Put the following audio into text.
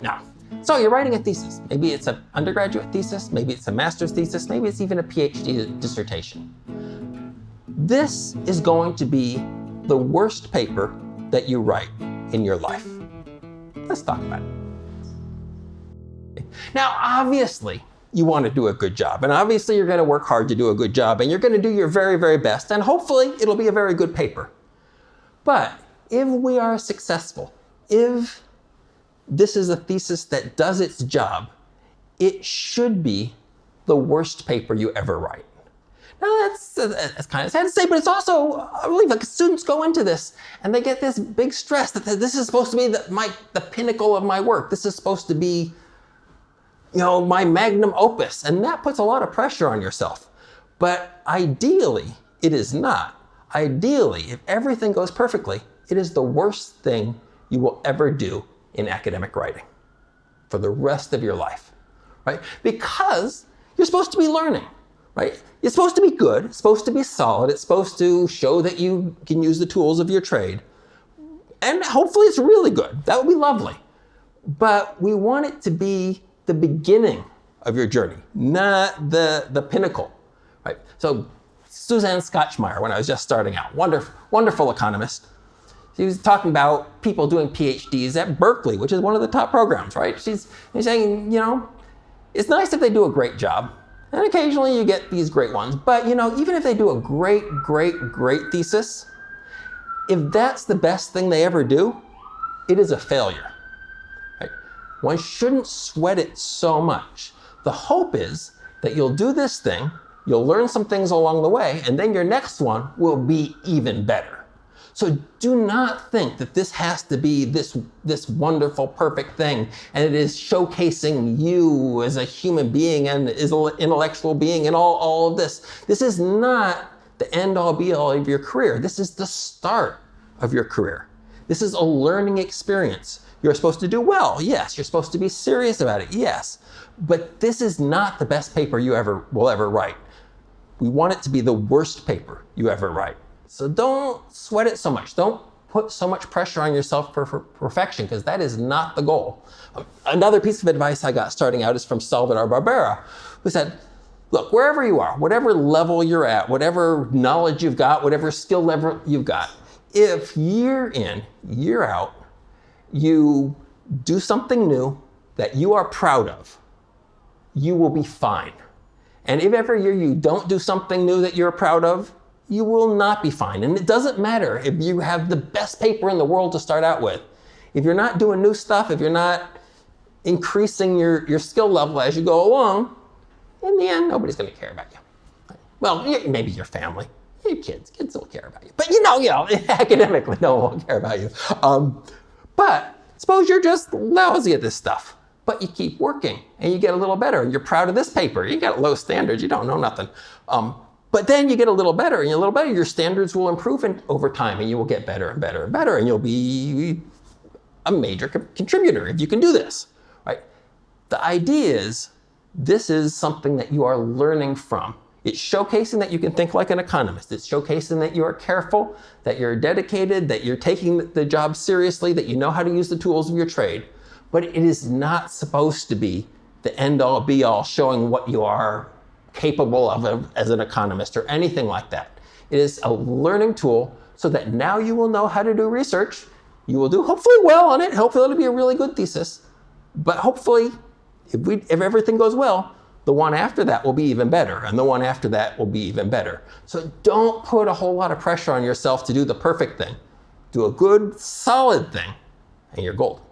Now, so you're writing a thesis. Maybe it's an undergraduate thesis, maybe it's a master's thesis, maybe it's even a PhD dissertation. This is going to be the worst paper that you write in your life. Let's talk about it. Now, obviously, you want to do a good job, and obviously you're going to work hard to do a good job, and you're going to do your very, very best, and hopefully it'll be a very good paper. But if we are successful, if this is a thesis that does its job, it should be the worst paper you ever write. Now that's kind of sad to say, but it's also, I believe, like students go into this and they get this big stress that this is supposed to be the pinnacle of my work. This is supposed to be, my magnum opus, and that puts a lot of pressure on yourself. But ideally, it is not. Ideally, if everything goes perfectly, it is the worst thing you will ever do in academic writing for the rest of your life, right? Because you're supposed to be learning, right? It's supposed to be good, it's supposed to be solid, it's supposed to show that you can use the tools of your trade, and hopefully it's really good. That would be lovely. But we want it to be the beginning of your journey, not the pinnacle, right? So Suzanne Scotchmeyer, when I was just starting out, wonderful economist, she was talking about people doing PhDs at Berkeley, which is one of the top programs, right? She's saying, it's nice if they do a great job, and occasionally you get these great ones, but even if they do a great thesis, if that's the best thing they ever do, it is a failure. Right? One shouldn't sweat it so much. The hope is that you'll do this thing, you'll learn some things along the way, and then your next one will be even better. So do not think that this has to be this wonderful, perfect thing, and it is showcasing you as a human being and as an intellectual being and all of this. This is not the end-all be-all of your career. This is the start of your career. This is a learning experience. You're supposed to do well, yes. You're supposed to be serious about it, yes. But this is not the best paper you will ever write. We want it to be the worst paper you ever write. So don't sweat it so much. Don't put so much pressure on yourself for perfection, because that is not the goal. Another piece of advice I got starting out is from Salvador Barbera, who said, look, wherever you are, whatever level you're at, whatever knowledge you've got, whatever skill level you've got, if year in, year out, you do something new that you are proud of, you will be fine. And if every year you don't do something new that you're proud of, you will not be fine. And it doesn't matter if you have the best paper in the world to start out with. If you're not doing new stuff, if you're not increasing your skill level as you go along, in the end, nobody's going to care about you. Well, maybe your family, your kids will care about you. But academically, no one will care about you. But suppose you're just lousy at this stuff, but you keep working and you get a little better and you're proud of this paper. You got low standards, you don't know nothing. But then you get a little better and a little better, your standards will improve over time and you will get better and better and better, and you'll be a major contributor if you can do this, right? The idea is this is something that you are learning from. It's showcasing that you can think like an economist. It's showcasing that you are careful, that you're dedicated, that you're taking the job seriously, that you know how to use the tools of your trade. But it is not supposed to be the end-all be-all showing what you are capable of as an economist or anything like that. It is a learning tool so that now you will know how to do research. You will do hopefully well on it. Hopefully it'll be a really good thesis. But hopefully, if everything goes well, the one after that will be even better, and the one after that will be even better. So don't put a whole lot of pressure on yourself to do the perfect thing. Do a good, solid thing, and you're golden.